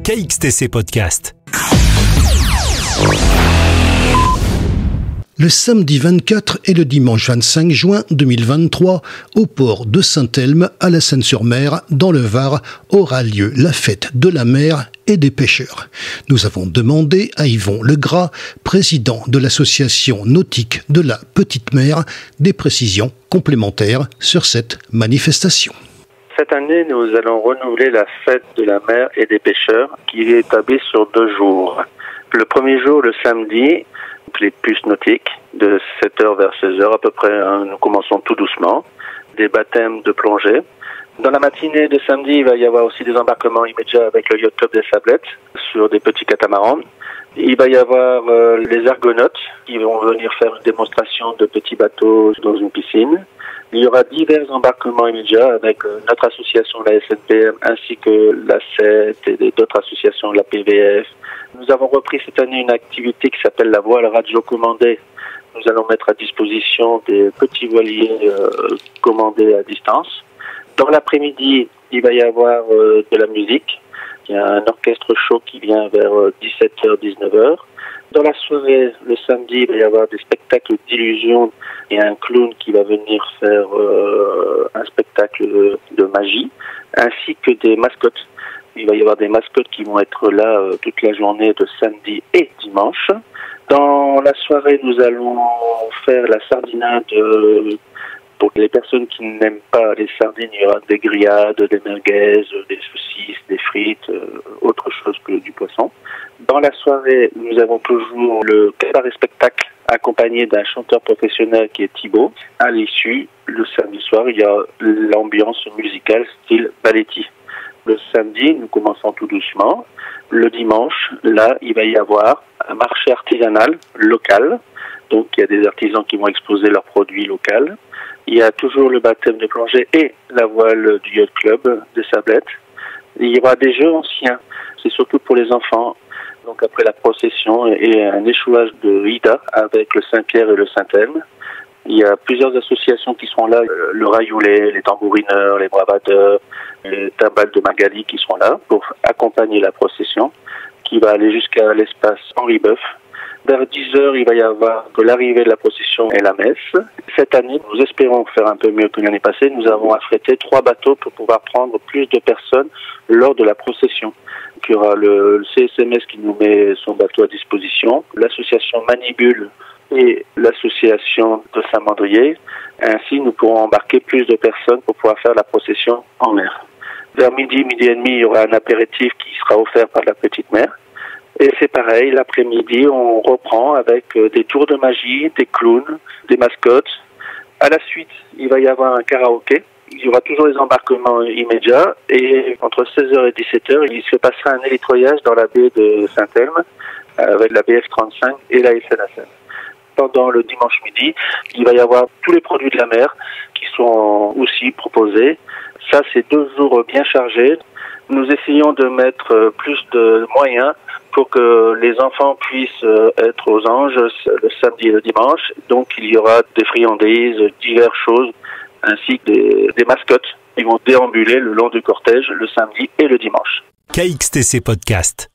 KXTC Podcast. Le samedi 24 et le dimanche 25 juin 2023, au port de Saint-Elme, à la Seine-sur-Mer, dans le Var, aura lieu la fête de la mer et des pêcheurs. Nous avons demandé à Yvon Legras, président de l'association nautique de la Petite Mer, des précisions complémentaires sur cette manifestation. Cette année, nous allons renouveler la fête de la mer et des pêcheurs qui est établie sur 2 jours. Le premier jour, le samedi, les puces nautiques, de 7h vers 16h à peu près, nous commençons tout doucement, des baptêmes de plongée. Dans la matinée de samedi, il va y avoir aussi des embarquements immédiats avec le Yacht Club des Sablettes sur des petits catamarans. Il va y avoir les argonautes qui vont venir faire une démonstration de petits bateaux dans une piscine. Il y aura divers embarquements immédiats avec notre association, la SNPM, ainsi que la CET et d'autres associations, la PVF. Nous avons repris cette année une activité qui s'appelle la voile radiocommandée. Nous allons mettre à disposition des petits voiliers commandés à distance. Dans l'après-midi, il va y avoir de la musique. Il y a un orchestre chaud qui vient vers 17h, 19h. Dans la soirée, le samedi, il va y avoir des spectacles d'illusions. Il y a un clown qui va venir faire un spectacle de magie, ainsi que des mascottes. Il va y avoir des mascottes qui vont être là toute la journée de samedi et dimanche. Dans la soirée, nous allons faire la sardinade. Pour les personnes qui n'aiment pas les sardines, il y aura des grillades, des merguez, des saucisses, des frites, autre chose que du poisson. Dans la soirée, nous avons toujours le cabaret spectacle accompagné d'un chanteur professionnel qui est Thibaut. À l'issue, le samedi soir, il y a l'ambiance musicale style balletti. Le samedi, nous commençons tout doucement. Le dimanche, là, il va y avoir un marché artisanal local. Donc, il y a des artisans qui vont exposer leurs produits locaux. Il y a toujours le baptême de plongée et la voile du Yacht Club de Sablettes. Il y aura des jeux anciens. C'est surtout pour les enfants. Donc, après la procession et un échouage de Ida avec le Saint-Pierre et le Saint-Elme. Il y a plusieurs associations qui seront là, le Rayoulet, les tambourineurs, les bravadeurs, les tabales de Magali qui seront là pour accompagner la procession qui va aller jusqu'à l'espace Henri Boeuf. Vers 10h, il va y avoir que l'arrivée de la procession et la messe. Cette année, nous espérons faire un peu mieux que l'année passée. Nous avons affrété 3 bateaux pour pouvoir prendre plus de personnes lors de la procession. Il y aura le CSMS qui nous met son bateau à disposition, l'association Manibule et l'association de Saint-Mandrier. Ainsi, nous pourrons embarquer plus de personnes pour pouvoir faire la procession en mer. Vers midi et demi, il y aura un apéritif qui sera offert par la Petite Mer. Et c'est pareil, l'après-midi, on reprend avec des tours de magie, des clowns, des mascottes. À la suite, il va y avoir un karaoké. Il y aura toujours les embarquements immédiats. Et entre 16h et 17h, il se passera un élitroyage dans la baie de Saint-Elme avec la BF 35 et la SNSM. Pendant le dimanche midi, il va y avoir tous les produits de la mer qui sont aussi proposés. Ça, c'est 2 jours bien chargés. Nous essayons de mettre plus de moyens pour que les enfants puissent être aux anges le samedi et le dimanche. Donc, il y aura des friandises, diverses choses, ainsi que des mascottes qui vont déambuler le long du cortège le samedi et le dimanche. KXTC Podcast.